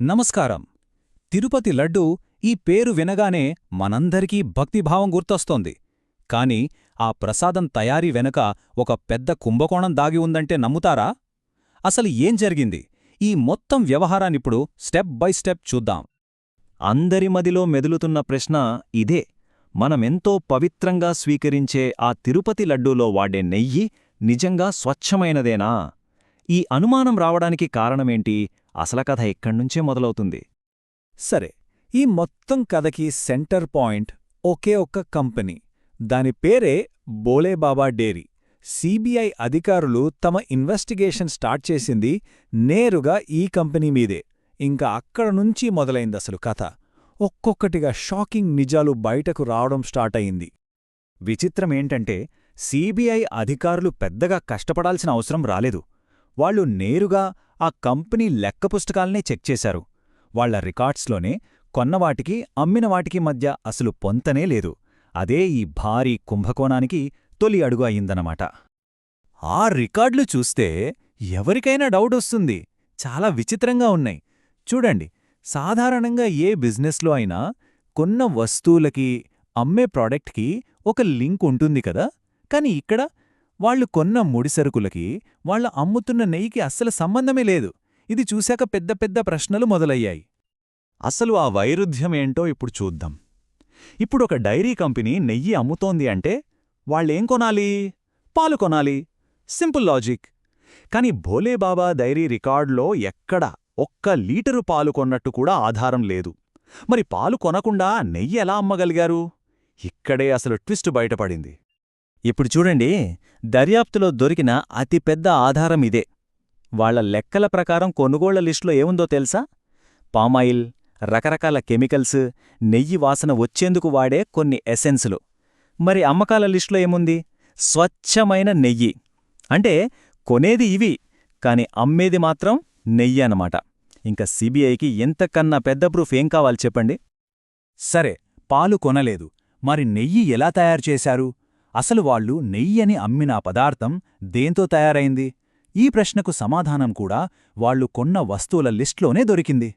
నమస్కారం. తిరుపతి లడ్డూ ఈ పేరు వినగానే మనందరికీ భక్తిభావం గుర్తొస్తోంది. కాని ఆ ప్రసాదం తయారీ వెనుక ఒక పెద్ద కుంభకోణం దాగి ఉందంటే నమ్ముతారా? అసలు ఏం జరిగింది? ఈ మొత్తం వ్యవహారాన్నిప్పుడు స్టెప్ బై స్టెప్ చూద్దాం. అందరి మదిలో మెదులుతున్న ప్రశ్న ఇదే. మనమెంతో పవిత్రంగా స్వీకరించే ఆ తిరుపతి లడ్డూలో వాడే నెయ్యి నిజంగా స్వచ్ఛమైనదేనా? ఈ అనుమానం రావడానికి కారణమేంటి? అసల కథ ఇక్కడ్నుంచే మొదలవుతుంది. సరే, ఈ మొత్తం కథకి సెంటర్ పాయింట్ ఒకే ఒక్క కంపెనీ. దాని పేరే భోలేబాబా డేరీ. సిబిఐ అధికారులు తమ ఇన్వెస్టిగేషన్ స్టార్ట్ చేసింది నేరుగా ఈ కంపెనీ మీదే. ఇంకా అక్కడనుంచి మొదలైందసలు కథ. ఒక్కొక్కటిగా షాకింగ్ నిజాలు బయటకు రావడం స్టార్ట్ అయింది. విచిత్రమేంటంటే సిబిఐ అధికారులు పెద్దగా కష్టపడాల్సిన అవసరం రాలేదు. వాళ్లు నేరుగా ఆ కంపెనీ లెక్క పుస్తకాల్నే చెక్ చేశారు. వాళ్ల రికార్డ్స్లోనే కొన్నవాటికి అమ్మినవాటికి మధ్య అసలు పొంతనే లేదు. అదే ఈ భారీ కుంభకోణానికి తొలి అడుగు అయిందనమాట. ఆ రికార్డులు చూస్తే ఎవరికైనా డౌటొస్తుంది. చాలా విచిత్రంగా ఉన్నాయి. చూడండి, సాధారణంగా ఏ బిజినెస్లో అయినా కొన్న వస్తువులకి, అమ్మే ప్రాడక్ట్కి ఒక లింక్ ఉంటుంది కదా. కాని ఇక్కడ వాళ్లు కొన్న ముడిసరుకులకి, వాళ్ల అమ్ముతున్న నెయ్యికి అస్సలు సంబంధమే లేదు. ఇది చూశాక పెద్ద పెద్ద ప్రశ్నలు మొదలయ్యాయి. అసలు ఆ వైరుధ్యమేంటో ఇప్పుడు చూద్దాం. ఇప్పుడొక డైరీ కంపెనీ నెయ్యి అమ్ముతోంది అంటే వాళ్ళేం కొనాలి? పాలు కొనాలి. Simple logic. కాని భోలేబాబా డైరీ రికార్డులో ఎక్కడా ఒక్క లీటరు పాలు కొన్నట్టు కూడా ఆధారం లేదు. మరి పాలు కొనకుండా నెయ్యి ఎలా అమ్మగలిగారు? ఇక్కడే అసలు ట్విస్ట్ బయటపడింది. ఇప్పుడు చూడండి, దర్యాప్తులో దొరికిన అతిపెద్ద ఆధారం ఇదే. వాళ్ల లెక్కల ప్రకారం కొనుగోళ్ల లిస్టులో ఏముందో తెలుసా? పామాయిల్, రకరకాల కెమికల్స్, నెయ్యి వాసన వచ్చేందుకు వాడే కొన్ని ఎసెన్సులు. మరి అమ్మకాల లిస్టులో ఏముంది? స్వచ్ఛమైన నెయ్యి. అంటే కొనేది ఇవి, కాని అమ్మేది మాత్రం నెయ్యి అన్నమాట. ఇంకా సిబిఐకి ఎంతకన్నా పెద్ద ప్రూఫ్ ఏం కావాలి చెప్పండి? సరే, పాలు కొనలేదు. మరి నెయ్యి ఎలా తయారుచేశారు? అసలు వాళ్లు నెయ్యని అమ్మిన పదార్థం దేంతో తయారైంది? ఈ ప్రశ్నకు సమాధానం కూడా వాళ్లు కొన్న వస్తువుల లిస్ట్లోనే దొరికింది.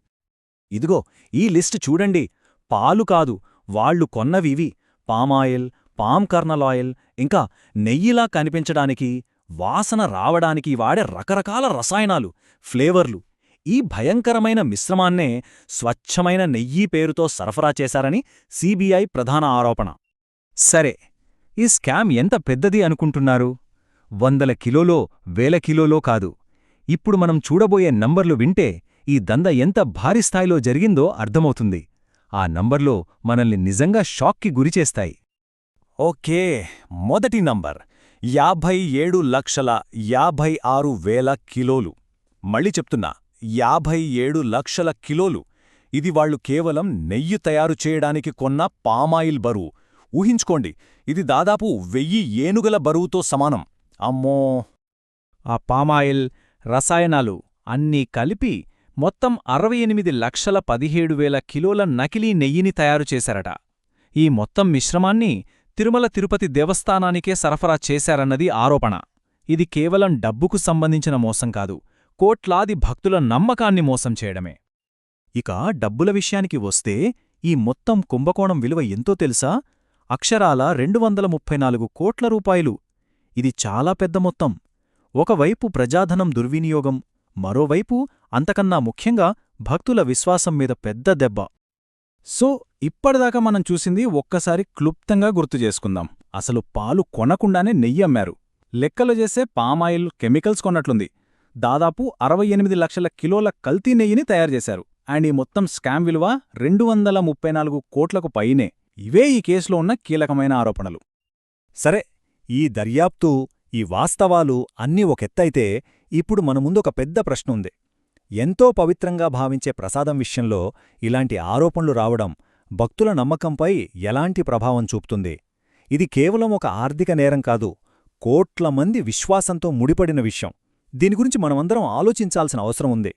ఇదిగో ఈ లిస్ట్ చూడండి. పాలు కాదు, వాళ్లు కొన్నవివి పామాయిల్, పామ్ కర్నలాయిల్, ఇంకా నెయ్యిలా కనిపించడానికి, వాసన రావడానికి వాడే రకరకాల రసాయనాలు, ఫ్లేవర్లు. ఈ భయంకరమైన మిశ్రమాన్నే స్వచ్ఛమైన నెయ్యి పేరుతో సరఫరా చేశారని సిబిఐ ప్రధాన ఆరోపణ. సరే, ఈ స్కామ్ ఎంత పెద్దది అనుకుంటున్నారు? 100 కిలోలో, 1000 కిలోలో కాదు. ఇప్పుడు మనం చూడబోయే నంబర్లు వింటే ఈ దంద ఎంత భారీ స్థాయిలో జరిగిందో అర్థమవుతుంది. ఆ నంబర్లో మనల్ని నిజంగా షాక్కి గురిచేస్తాయి. ఓకే, మొదటి నంబర్ 57,56,000 కిలోలు. మళ్ళీ చెప్తున్నా, 57,00,000 కిలోలు. ఇది వాళ్లు కేవలం నెయ్యి తయారు చేయడానికి కొన్న పామాయిల్ బరువు. ఊహించుకోండి, ఇది దాదాపు 1000 ఏనుగుల బరువుతో సమానం. అమ్మో! ఆ పామాయిల్, రసాయనాలు అన్నీ కలిపి మొత్తం 68,17,000 కిలోల నకిలీ నెయ్యిని తయారుచేశారట. ఈ మొత్తం మిశ్రమాన్ని తిరుమల తిరుపతి దేవస్థానానికే సరఫరా చేశారన్నది ఆరోపణ. ఇది కేవలం డబ్బుకు సంబంధించిన మోసం కాదు, కోట్లాది భక్తుల నమ్మకాన్ని మోసం చేయడమే. ఇక డబ్బుల విషయానికి వస్తే ఈ మొత్తం కుంభకోణం విలువ ఎంతో తెలుసా? అక్షరాల 234 కోట్ల రూపాయలు. ఇది చాలా పెద్ద మొత్తం. ఒకవైపు ప్రజాధనం దుర్వినియోగం, మరోవైపు అంతకన్నా ముఖ్యంగా భక్తుల విశ్వాసం మీద పెద్ద దెబ్బ. సో, ఇప్పటిదాకా మనం చూసింది ఒక్కసారి క్లుప్తంగా గుర్తుచేసుకుందాం. అసలు పాలు కొనకుండానే నెయ్యి అమ్మారు. లెక్కలు చేసే పామాయిల్, కెమికల్స్ కొన్నట్లుంది. దాదాపు 68 లక్షల కిలోల కల్తీ నెయ్యిని తయారుచేశారు. అండ్ ఈ మొత్తం స్కామ్ విలువ 234 కోట్లకు పైనే. ఇవే ఈ కేసులో ఉన్న కీలకమైన ఆరోపణలు. సరే, ఈ దర్యాప్తు, ఈ వాస్తవాలు అన్నీ ఒకెత్తైతే ఇప్పుడు మన ముందొక పెద్ద ప్రశ్న ఉంది. ఎంతో పవిత్రంగా భావించే ప్రసాదం విషయంలో ఇలాంటి ఆరోపణలు రావడం భక్తుల నమ్మకంపై ఎలాంటి ప్రభావం చూపుతుంది? ఇది కేవలం ఒక ఆర్థిక నేరం కాదు, కోట్ల మంది విశ్వాసంతో ముడిపడిన విషయం. దీని గురించి మనమందరం ఆలోచించాల్సిన అవసరం ఉంది.